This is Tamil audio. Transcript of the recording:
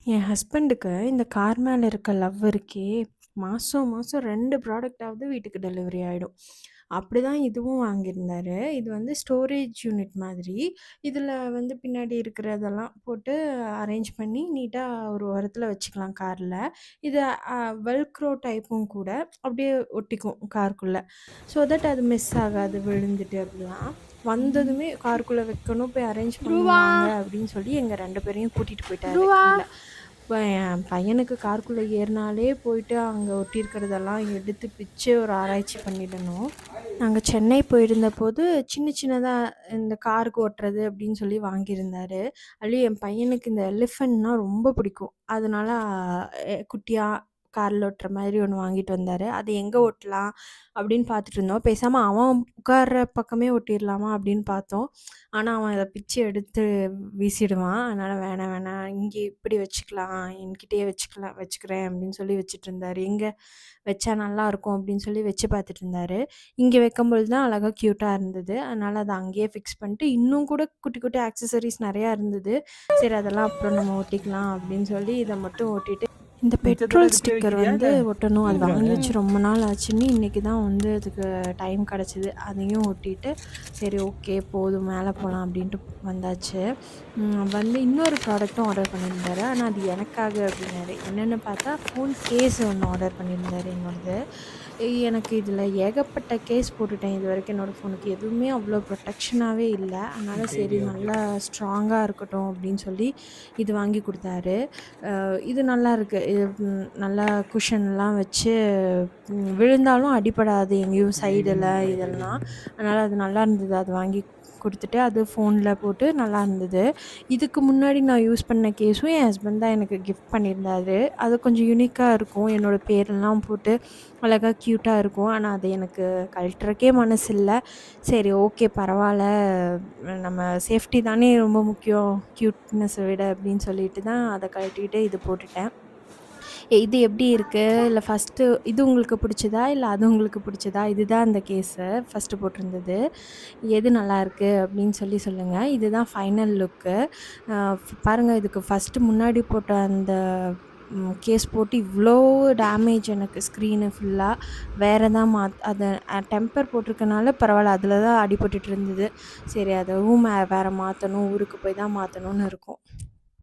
என் ஹஸ்பண்டுக்கு இந்த கார் மேல இருக்க லவ் இருக்கே, மாசம் மாசம் 2 ப்ராடக்ட்டாவது வீட்டுக்கு டெலிவரி ஆயிடும். அப்படிதான் இதுவும் வாங்கியிருந்தாரு. இது வந்து ஸ்டோரேஜ் யூனிட் மாதிரி. இதில வந்து பின்னாடி இருக்கிறதெல்லாம் போட்டு அரேஞ்ச் பண்ணி நீட்டா ஒரு ஓரத்தில வச்சுக்கலாம் கார்ல. இது அ வெல்க்ரோ டைப்பும் கூட. அப்படியே ஒட்டிக்கும் காருக்குள்ள. ஸோ தட் அது மிஸ் ஆகாது விழுந்துட்டு அப்படிலாம். வந்ததுமே காருக்குள்ள வைக்கணும், போய் அரேஞ்ச் த்ருவா பண்ணுவாங்க அப்படின்னு சொல்லி எங்க 2 பேரையும் கூட்டிட்டு போயிட்டாரு த்ருவா கீழ. இப்ப என் பையனுக்கு காருக்குள்ள ஏறுனாலே போயிட்டு அங்க ஒட்டியிருக்கிறதெல்லாம் எடுத்து பிச்சு ஒரு ஆராய்ச்சி பண்ணிடணும். நாங்க சென்னை போயிருந்தபோது சின்ன சின்னதா இந்த காருக்கு ஓட்டுறது அப்படின்னு சொல்லி வாங்கியிருந்தாரு. அதுலயும் என் பையனுக்கு இந்த எலிஃபென்ட்னா ரொம்ப பிடிக்கும். அதனால குட்டியா கார்ல ஓட்டுற மாதிரி ஒண்ணு வாங்கிட்டு வந்தாரு. அது எங்க ஓட்டலாம் அப்படின்னு பார்த்துட்டு இருந்தோம். பேசாம அவன் உட்கார்ற பக்கமே ஒட்டிறலாமா அப்படின்னு பார்த்தோம். ஆனா, அவன் அத பிச்சு எடுத்து வீசிடுவான். அதனால வேணாம், வேணாம் இங்கே இப்படி வச்சுக்கலாம், என்கிட்டயே வச்சுக்கிறேன் அப்படின்னு சொல்லி வச்சுட்டுருந்தாரு. எங்க வச்சா நல்லாயிருக்கும் அப்படின்னு சொல்லி வச்சு பார்த்துட்டு இருந்தாரு. இங்க வைக்கும்பொழுது தான் அழகா கியூட்டா இருந்தது. அதனால அத அங்கேயே ஃபிக்ஸ் பண்ணிட்டு, இன்னும் கூட குட்டி குட்டி ஆக்சஸரீஸ் நெறையா இருந்தது. சரி அதெல்லாம் அப்புறம் நம்ம ஒட்டிக்கலாம் அப்படின்னு சொல்லி இத மட்டும் ஒட்டிட்டு இந்த மிச்சத்தெல்லாம் பெட்ரோல் இதுக்கே ஸ்டிக்கர் வைக்கிறியா வந்து இல்ல ஒட்டணும். அது வாங்கி தூங்குறாங்க? வச்சு ரொம்ப நாள் ஆச்சுன்னு இன்னைக்கு தான் வந்து அதுக்கு டைம் கிடச்சிது. அதையும் ஒட்டிட்டு, சரி ஓகே போதும் மேலே போலாம் அப்படின்ட்டு வந்தாச்சு. வந்து இன்னொரு ப்ராடக்ட்டும் ஆர்டர் பண்ணியிருந்தாரு. ஆனா அது எனக்காக அப்படின்னாரு. என்னன்னு பார்த்தா ஃபோன் கேஸ் ஒண்ணு ஆர்டர் பண்ணியிருந்தாரு என்னோடது. எனக்கு இதில ஏகப்பட்ட கேஸ் போட்டுட்டேன் இதுவரைக்கும் என்னோட ஃபோனுக்கு. எதுவுமே அவ்வளோ ப்ரொடெக்ஷனாவே இல்ல. அதனால சரி சரி, ஓகே. நல்லா ஸ்ட்ராங்கா இருக்கட்டும் அப்படின்னு சொல்லி இது வாங்கி குடுத்தாரு. இது நல்லாயிருக்கு. இது நல்லா குஷன்லாம் வச்சு விழுந்தாலும் அடிபடாது எங்கேயும் சைடுல இதெல்லாம். அதனால அது நல்லா இருந்தது. அது வாங்கி குடுத்துட்டு, அது ஃபோன்ல போட்டு நல்லா இருந்தது. இதுக்கு முன்னாடி நான் யூஸ் பண்ண கேஸும் என் ஹஸ்பண்ட் தான் எனக்கு கிஃப்ட் பண்ணியிருந்தாரு. அது கொஞ்சம் யூனிக்கா இருக்கும். என்னோட பேரெல்லாம் போட்டு அழகா க்யூட்டா இருக்கும். ஆனா, அது எனக்கு கழட்டுறக்கே மனசு இல்ல. சரி ஓகே பரவால்ல. நம்ம சேஃப்டி தானே ரொம்ப முக்கியம். க்யூட்னஸ விட அப்படின்னு சொல்லிட்டு தான் அத கழட்டிட்டு இது போட்டுட்டேன். இது எப்படி இருக்கு? இல்ல ஃபர்ஸ்ட்டு இது உங்களுக்கு பிடிச்சதா? இல்ல அது உங்களுக்கு பிடிச்சதா? இதுதான் அந்த கேஸு ஃபர்ஸ்ட்டு போட்டிருந்தது. எது நல்லாயிருக்கு அப்படின்னு சொல்லி சொல்லுங்க. இதுதான் ஃபைனல் லுக்கு. அ பாருங்க இதுக்கு ஃபர்ஸ்ட்டு முன்னாடி போட்ட அந்த கேஸ் போட்டு இவ்ளோ டேமேஜ் எனக்கு ஸ்க்ரீனு ஃபுல்லா. வேற தான் அத டெம்பர் போட்டிருக்கனால பரவால்ல. அதில தான் அடிபட்டுட்டு இருந்தது. சரி அதுவும் வேற மாத்தணும். ஊருக்கு போய் தான் மாத்தணும்னு இருக்கோம்.